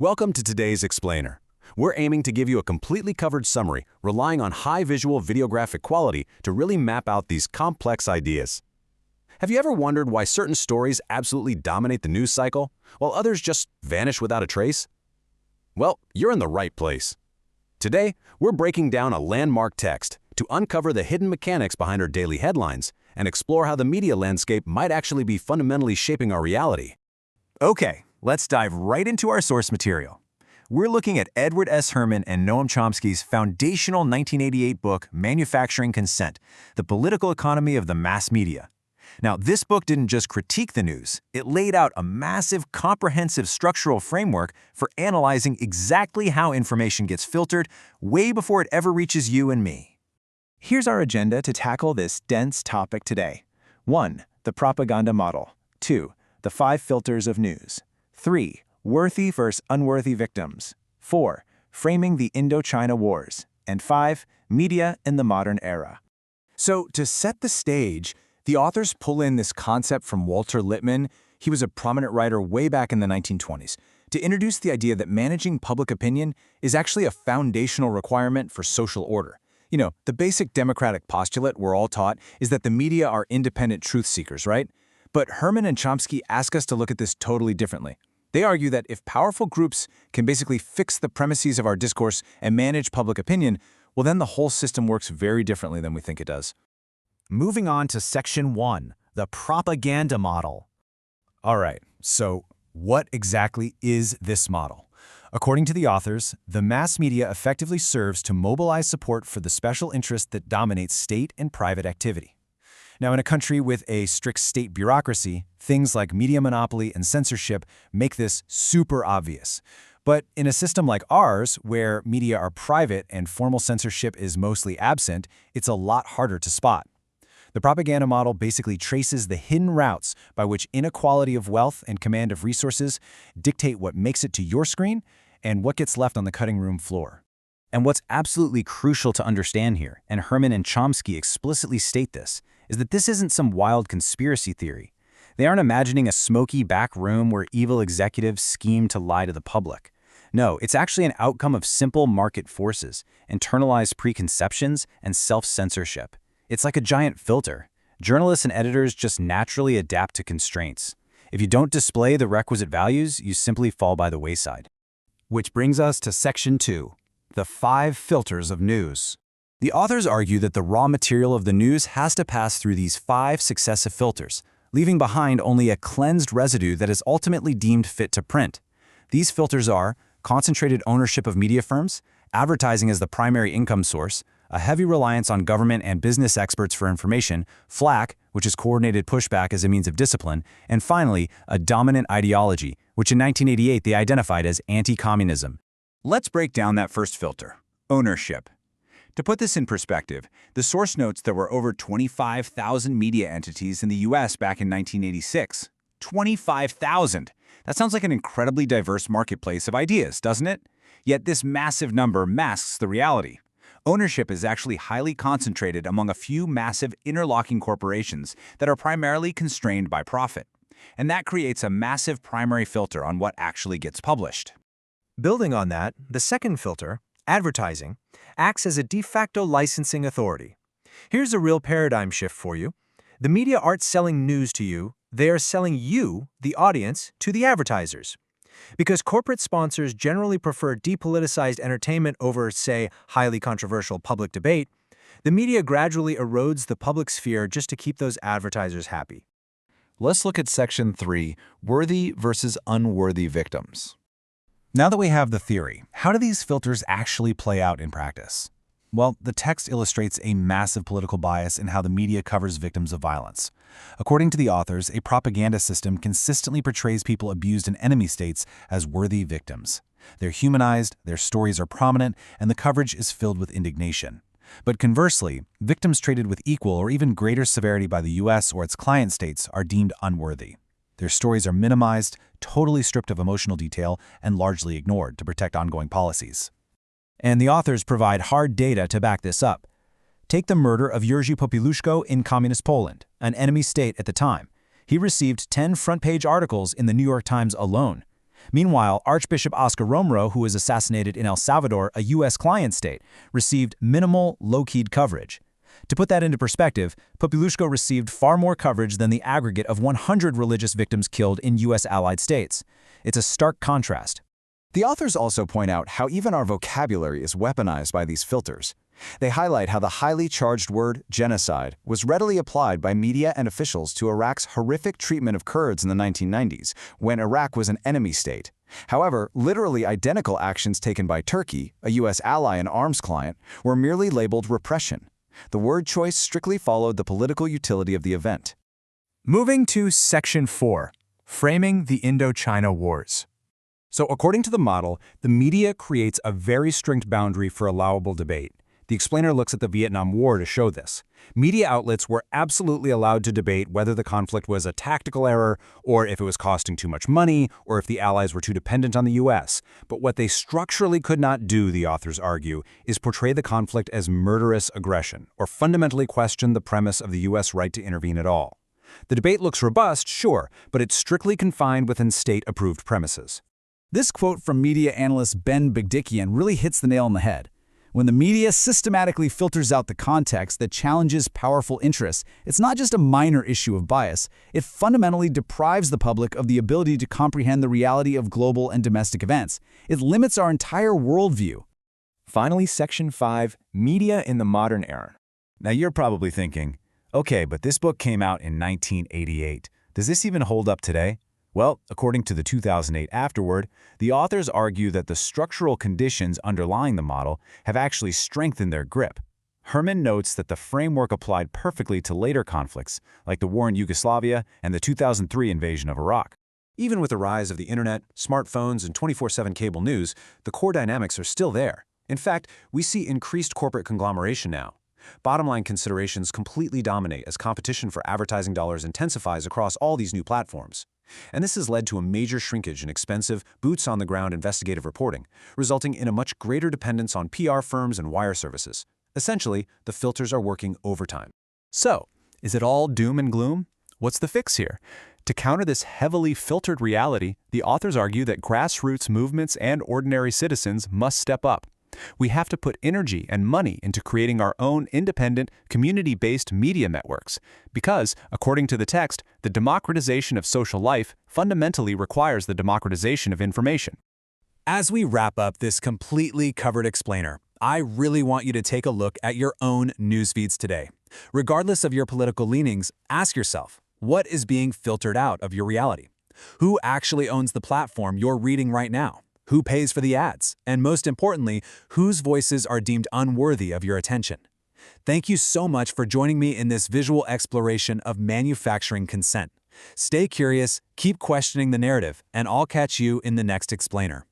Welcome to today's Explainer. We're aiming to give you a completely covered summary, relying on high visual videographic quality to really map out these complex ideas. Have you ever wondered why certain stories absolutely dominate the news cycle, while others just vanish without a trace? Well, you're in the right place. Today, we're breaking down a landmark text to uncover the hidden mechanics behind our daily headlines and explore how the media landscape might actually be fundamentally shaping our reality. Okay, let's dive right into our source material. We're looking at Edward S. Herman and Noam Chomsky's foundational 1988 book, Manufacturing Consent: The Political Economy of the Mass Media. Now, this book didn't just critique the news, it laid out a massive, comprehensive structural framework for analyzing exactly how information gets filtered way before it ever reaches you and me. Here's our agenda to tackle this dense topic today. 1. The propaganda model. 2. The 5 filters of news. 3. Worthy versus unworthy victims. 4. Framing the Indochina Wars. And 5. Media in the modern era. So, to set the stage, the authors pull in this concept from Walter Lippmann. He was a prominent writer way back in the 1920s, to introduce the idea that managing public opinion is actually a foundational requirement for social order. You know, the basic democratic postulate we're all taught is that the media are independent truth seekers, right? But Herman and Chomsky ask us to look at this totally differently. They argue that if powerful groups can basically fix the premises of our discourse and manage public opinion, well, then the whole system works very differently than we think it does. Moving on to Section 1, the propaganda model. All right, so what exactly is this model? According to the authors, the mass media effectively serves to mobilize support for the special interest that dominates state and private activity. Now, in a country with a strict state bureaucracy, things like media monopoly and censorship make this super obvious. But in a system like ours, where media are private and formal censorship is mostly absent, it's a lot harder to spot. The propaganda model basically traces the hidden routes by which inequality of wealth and command of resources dictate what makes it to your screen and what gets left on the cutting room floor. And what's absolutely crucial to understand here, and Herman and Chomsky explicitly state this, is that this isn't some wild conspiracy theory. They aren't imagining a smoky back room where evil executives scheme to lie to the public. No, it's actually an outcome of simple market forces, internalized preconceptions, and self-censorship. It's like a giant filter. Journalists and editors just naturally adapt to constraints. If you don't display the requisite values, you simply fall by the wayside. Which brings us to Section 2, the 5 filters of news. The authors argue that the raw material of the news has to pass through these 5 successive filters, leaving behind only a cleansed residue that is ultimately deemed fit to print. These filters are concentrated ownership of media firms, advertising as the primary income source, a heavy reliance on government and business experts for information, FLAC, which is coordinated pushback as a means of discipline, and finally, a dominant ideology, which in 1988 they identified as anti-communism. Let's break down that first filter, ownership. To put this in perspective, the source notes there were over 25,000 media entities in the US back in 1986. 25,000! That sounds like an incredibly diverse marketplace of ideas, doesn't it? Yet this massive number masks the reality. Ownership is actually highly concentrated among a few massive interlocking corporations that are primarily constrained by profit. And that creates a massive primary filter on what actually gets published. Building on that, the second filter, advertising, acts as a de facto licensing authority. Here's a real paradigm shift for you. The media aren't selling news to you, they are selling you, the audience, to the advertisers. Because corporate sponsors generally prefer depoliticized entertainment over, say, highly controversial public debate, the media gradually erodes the public sphere just to keep those advertisers happy. Let's look at Section 3, worthy versus unworthy victims. Now that we have the theory, how do these filters actually play out in practice? Well, the text illustrates a massive political bias in how the media covers victims of violence. According to the authors, a propaganda system consistently portrays people abused in enemy states as worthy victims. They're humanized, their stories are prominent, and the coverage is filled with indignation. But conversely, victims treated with equal or even greater severity by the US or its client states are deemed unworthy. Their stories are minimized, totally stripped of emotional detail, and largely ignored to protect ongoing policies. And the authors provide hard data to back this up. Take the murder of Jerzy Popułuszko in Communist Poland, an enemy state at the time. He received 10 front-page articles in the New York Times alone. Meanwhile, Archbishop Oscar Romero, who was assassinated in El Salvador, a U.S. client state, received minimal, low-keyed coverage. To put that into perspective, Populusco received far more coverage than the aggregate of 100 religious victims killed in U.S. allied states. It's a stark contrast. The authors also point out how even our vocabulary is weaponized by these filters. They highlight how the highly charged word genocide was readily applied by media and officials to Iraq's horrific treatment of Kurds in the 1990s, when Iraq was an enemy state. However, literally identical actions taken by Turkey, a U.S. ally and arms client, were merely labeled repression. The word choice strictly followed the political utility of the event. Moving to Section 4, Framing the Indochina Wars. So according to the model, the media creates a very strict boundary for allowable debate. The explainer looks at the Vietnam War to show this. Media outlets were absolutely allowed to debate whether the conflict was a tactical error, or if it was costing too much money, or if the Allies were too dependent on the U.S. But what they structurally could not do, the authors argue, is portray the conflict as murderous aggression, or fundamentally question the premise of the U.S. right to intervene at all. The debate looks robust, sure, but it's strictly confined within state-approved premises. This quote from media analyst Ben Bigdickian really hits the nail on the head. When the media systematically filters out the context that challenges powerful interests, it's not just a minor issue of bias, it fundamentally deprives the public of the ability to comprehend the reality of global and domestic events. It limits our entire worldview. Finally, Section 5, Media in the Modern Era. Now you're probably thinking, okay, but this book came out in 1988. Does this even hold up today? Well, according to the 2008 Afterword, the authors argue that the structural conditions underlying the model have actually strengthened their grip. Herman notes that the framework applied perfectly to later conflicts, like the war in Yugoslavia and the 2003 invasion of Iraq. Even with the rise of the internet, smartphones, and 24/7 cable news, the core dynamics are still there. In fact, we see increased corporate conglomeration now. Bottom-line considerations completely dominate as competition for advertising dollars intensifies across all these new platforms. And this has led to a major shrinkage in expensive, boots-on-the-ground investigative reporting, resulting in a much greater dependence on PR firms and wire services. Essentially, the filters are working overtime. So, is it all doom and gloom? What's the fix here? To counter this heavily filtered reality, the authors argue that grassroots movements and ordinary citizens must step up. We have to put energy and money into creating our own independent, community-based media networks, because, according to the text, the democratization of social life fundamentally requires the democratization of information. As we wrap up this completely covered explainer, I really want you to take a look at your own news feeds today. Regardless of your political leanings, ask yourself, what is being filtered out of your reality? Who actually owns the platform you're reading right now? Who pays for the ads? And most importantly, whose voices are deemed unworthy of your attention? Thank you so much for joining me in this visual exploration of manufacturing consent. Stay curious, keep questioning the narrative, and I'll catch you in the next explainer.